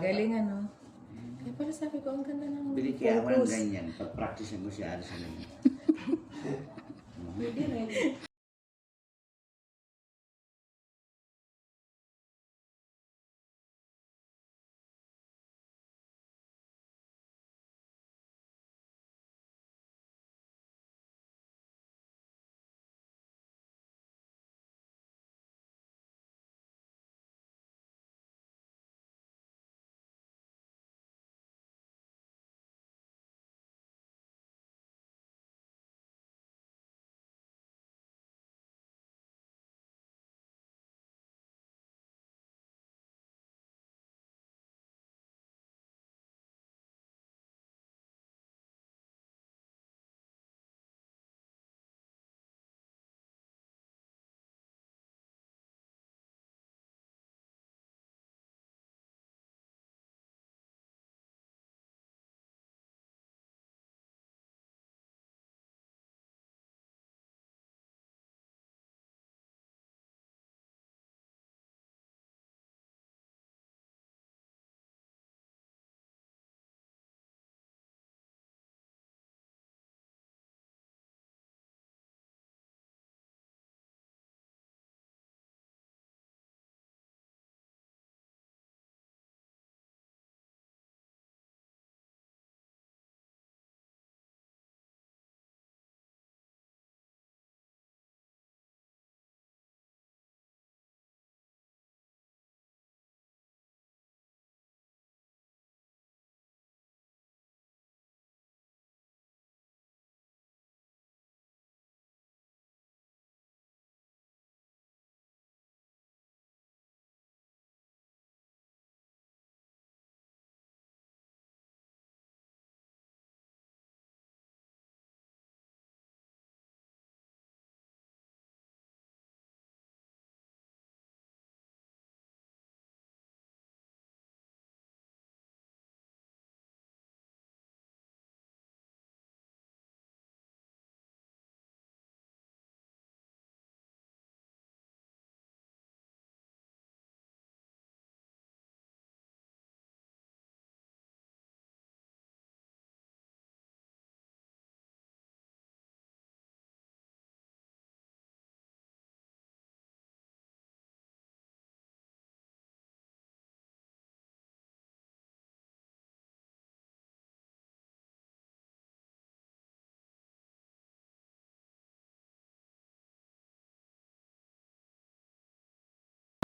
Galing ano. Kaya pala sabi ko, ang ganda ng Bili kaya ako ng focus. ganyan. Pag-practice ko si Aris sa ganyan. Pwede rin.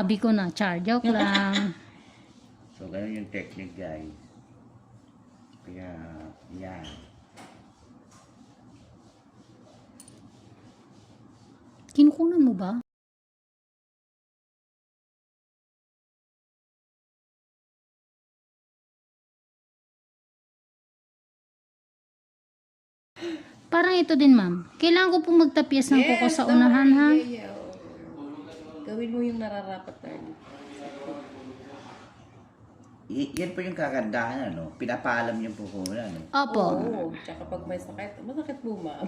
Sabi ko na, char, joke lang. So, ganun yung technique, guys. Kaya, yan. Kinukunan mo ba? Parang ito din, ma'am. Kailangan ko pong magtapyas ng kuko sa unahan, ha? Yeah. Gawin mo yung nararapat tayo. Yan po yung kagandahan, ano? Pinapaalam yung puhunan, ano? Opo. Oo. Tsaka pag may sakit, masakit po ma'am.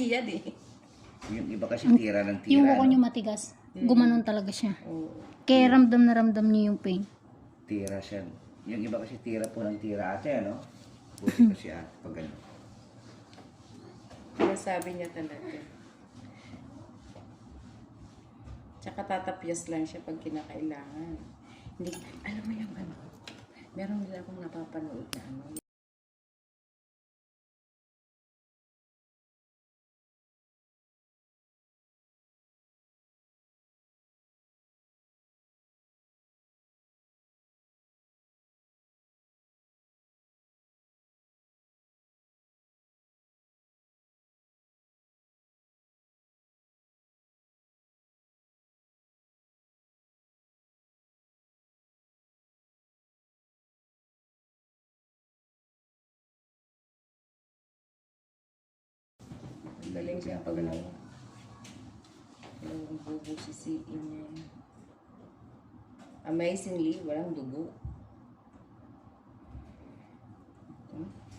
Yan eh. Yung iba kasi tira ng tira, Yung kuko no? nyo matigas. Gumanon talaga siya. Oo. Kaya ramdam na ramdam niyo yung pain. Tira siya. Yung iba kasi tira po ng tira ate, ano? Buti kasi ate, pag gano'n. Kaya sabi niya talaga. Tsaka tatapyas lang siya pag kinakailangan. Hindi, alam mo yung ano, meron nila akong napapanood na ano, galing siya pag ano, yung bubusisiin niya. Amazingly, walang dugo.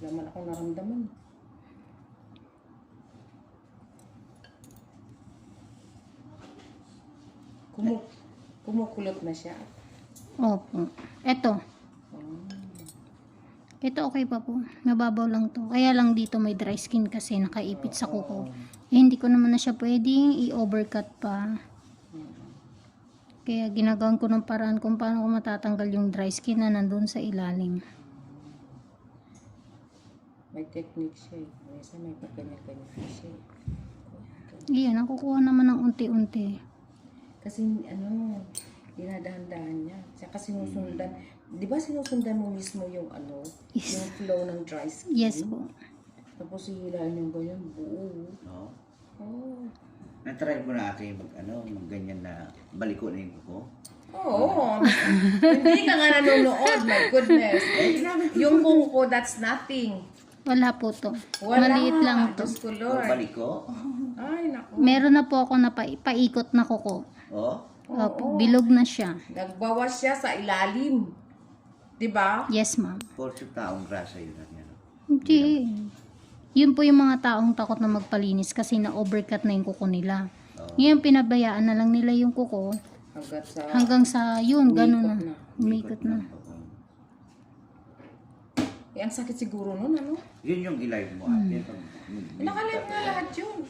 Wala man akong naramdaman. Kumukulot na siya. Opo. Eto. Oh. Ito okay pa po. Mababaw lang to. Kaya lang dito may dry skin kasi nakaipit sa kuko. Eh, hindi ko naman na siya pwedeng i-overcut pa. Kaya ginagawan ko ng paraan kung paano ko matatanggal yung dry skin na nandun sa ilalim. May technique siya eh. Minsan may pagkanya-kanya siya eh. Iyan, nakukuha naman ng unti-unti. Kasi ano, dinadahan-dahan niya. Saka sinusundan. Di ba sinusundan mo mismo yung ano, Yes. yung flow ng dry skin? Yes po. Tapos hihilain yung ganyan, buo. No? Oh. Na-try mo na ate mag ganyan na baliko na yung kuko. Oo. Hindi ka nga nanonood. My goodness. Yung kuko, that's nothing. Wala po to. Wala. Maliit lang to. Diyos ko, O Lord. baliko? Ay, naku. Meron na po ako na paikot na kuko. Oh? Opo, bilog na siya. Nagbawas siya sa ilalim. Diba? Yes, ma'am. Portion taong grasa yun. Yan. Hindi. Yun po yung mga taong takot na magpalinis kasi na-overcut na yung kuko nila. Ngayon, pinabayaan na lang nila yung kuko Hanggat sa... hanggang sa yun, gano'n na. na. Umikot na. Oo. Eh, ang sakit siguro nun, ano? Yun yung i-live mo ate. Nakalive nga lahat yun.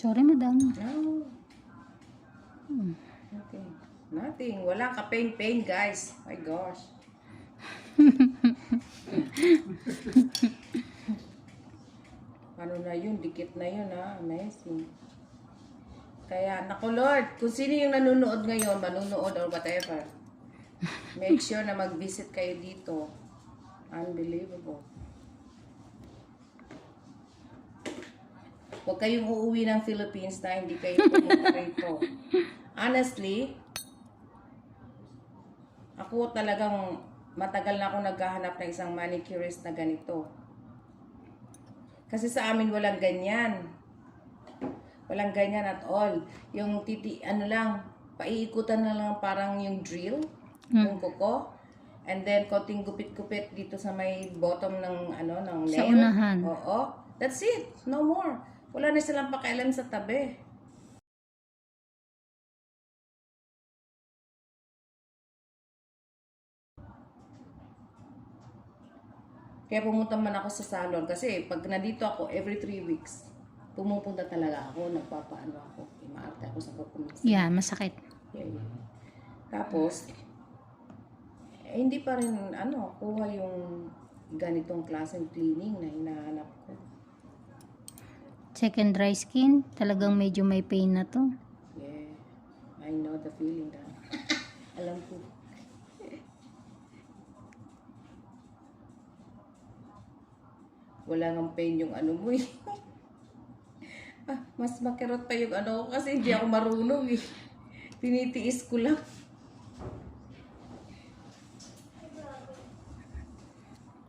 Sorry, madam. No. Nothing. Nothing. Wala ka pain, guys. My gosh. Ano na yun? Dikit na yun, ha? Amazing. Kaya, naku Lord, kung sino yung nanonood ngayon, manunood or whatever, make sure na mag-visit kayo dito. Unbelievable. Huwag kayong uuwi ng Philippines na hindi kayo pumunta rito. Honestly, ako talagang matagal na akong naghahanap ng isang manicurist na ganito. Kasi sa amin walang ganyan. Walang ganyan at all. Yung paiikutan na lang parang yung drill, yung kuko. And then konting gupit-gupit dito sa may bottom ng ng nail. Sa unahan. Oo. That's it. No more. Wala na silang pakialam sa tabi. Kaya pumunta man ako sa salon kasi pag nandito ako every 3 weeks, pumupunta talaga ako, nagpapaano ako. Maarte ako sa kuko minsan. Yeah, masakit. Yeah. Tapos, hindi pa rin kuha yung ganitong klaseng cleaning na hinahanap ko. Second dry skin, talagang medyo may pain na to. Yeah, I know the feeling that. Alam ko. Wala nang pain yung mo eh. Mas makirot pa yung ko kasi hindi ako marunong eh. Tinitiis ko lang.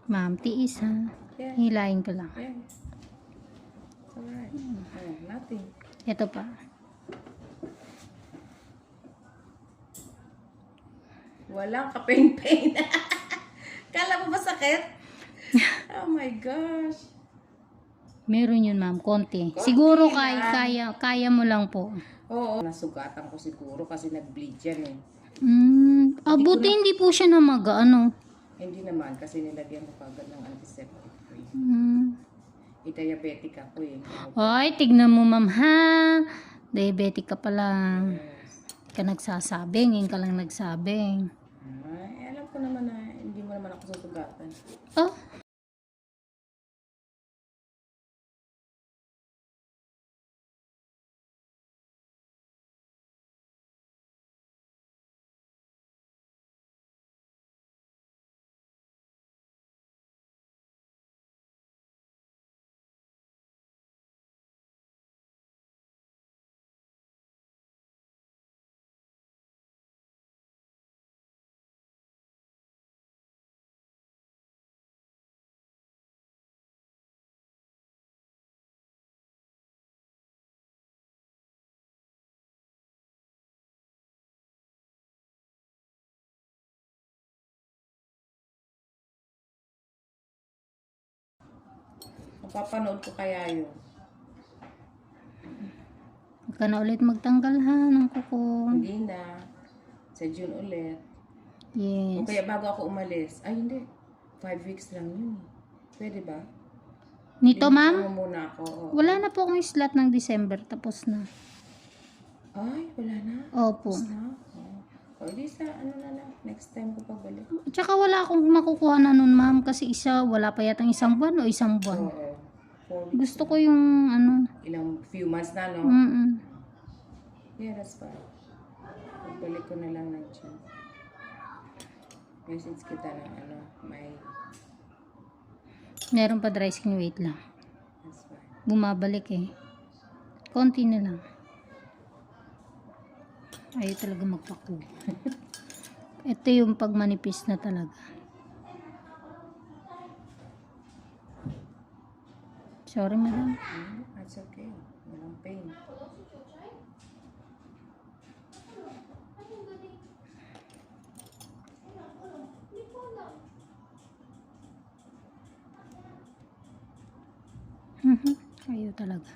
Ma'am, tiis ha. Yeah. Hilahin ko lang. Yeah. It's alright. Oh, nothing. Ito pa. Walang ka-pain-pain. Kala mo ba sakit? Oh my gosh. Meron yun, ma'am. Konti. Konti Siguro lang. kaya mo lang po. Oo. Nasugatan ko siguro kasi nag-bleed yan eh. Buti hindi po siya namaga, ano. Hindi naman kasi nilagyan ko kagad ng antiseptic cream. Diabetic ako eh. Ay, tignan mo, ma'am, ha? Diabetic ka pala. Yes. Ka nagsasabi. Ngayon ka lang nagsabi. Ay, alam ko naman na hindi mo naman ako susugatan. Oh, Mapapanood ko kaya yun. huwag ka na ulit magtanggal, ha, ng kuko. Hindi na. Sa June ulit. O Yes. kaya bago ako umalis. Ay, hindi. 5 weeks lang yun eh. Pwede ba? Nito, ma'am? Lilipat mo muna ako. Oo. Wala na po akong slot ng December. Tapos na. Ay, wala na. Opo. Tapos na. O, di sa ano na lang. Next time ko pagbalik. Tsaka wala akong makukuha na nun, ma'am. Kasi wala pa yatang isang buwan o isang buwan. Oo. 4 weeks. Gusto ko yung, Ilang few months na, no? Yeah, that's fine. Pagbalik ko na lang ng chan. Message kita ng may... Meron pa dry skin, wait lang. That's fine. Bumabalik eh. Konti na lang. Ayaw talaga magpaku. Ito yung pagmanipis na talaga. Sorry, madam. That's okay. Walang pain. Ayaw talaga.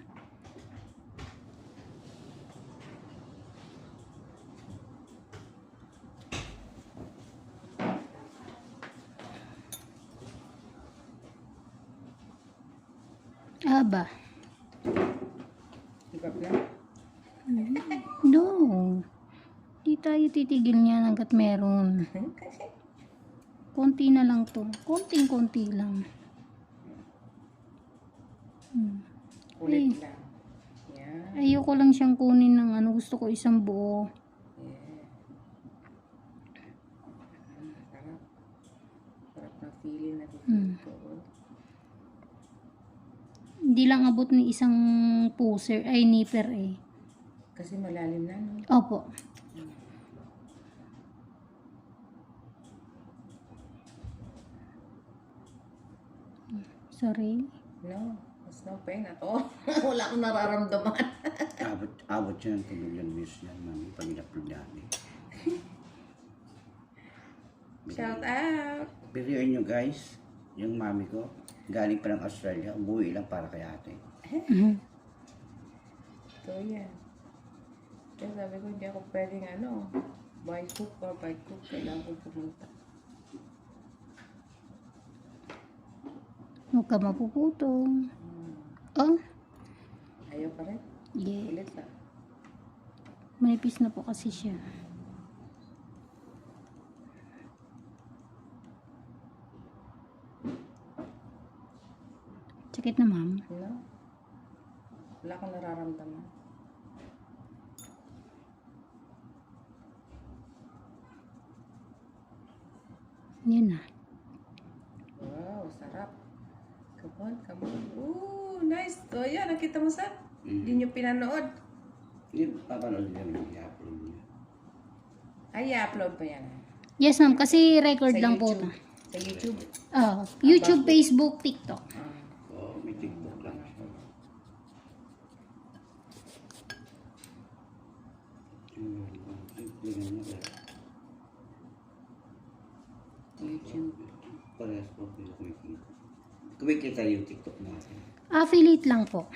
Aba. Higap na? No. Di tayo titigil niyan hanggat meron. Konti na lang to. Konting-konti lang. Ulit lang. Yeah. Ayoko lang siyang kunin ng gusto ko isang buo. Yeah. Sarap. Sarap na feeling na feel ko. Hindi lang abot ni isang puser, nipper eh. Kasi malalim na, no? Opo. Sorry. No. There's no pain at all. Wala akong nararamdaman. Abot siya ng tulog views yan, mami, pag in-upload natin. Shout out! Pero yun yung guys, yung mami ko, galing pa ng Australia, umuwi lang para kay ate. So, yan. Kaya sabi ko, hindi ako pwedeng by hook or by crook. Kailangan ko pumunta. Huwag ka mapuputo. Oh, Ayaw pa rin. yeah. Ulit na. Manipis na po kasi siya. Sakit na, ma'am. No? Wala akong nararamdaman. Yan na. Wow, sarap. Come on, come on. Ooh, nice. So, yan. Nakita mo, sir? Hindi nyo pinanood. Yun, papanood yan, i-upload niya. Ay, i-upload pa yan. Yes, ma'am. Kasi record Sa lang po YouTube. ito. Sa YouTube. YouTube, Facebook, TikTok. YouTube. Parehas po kumikita. Kumikita yung TikTok natin. Affiliate lang po.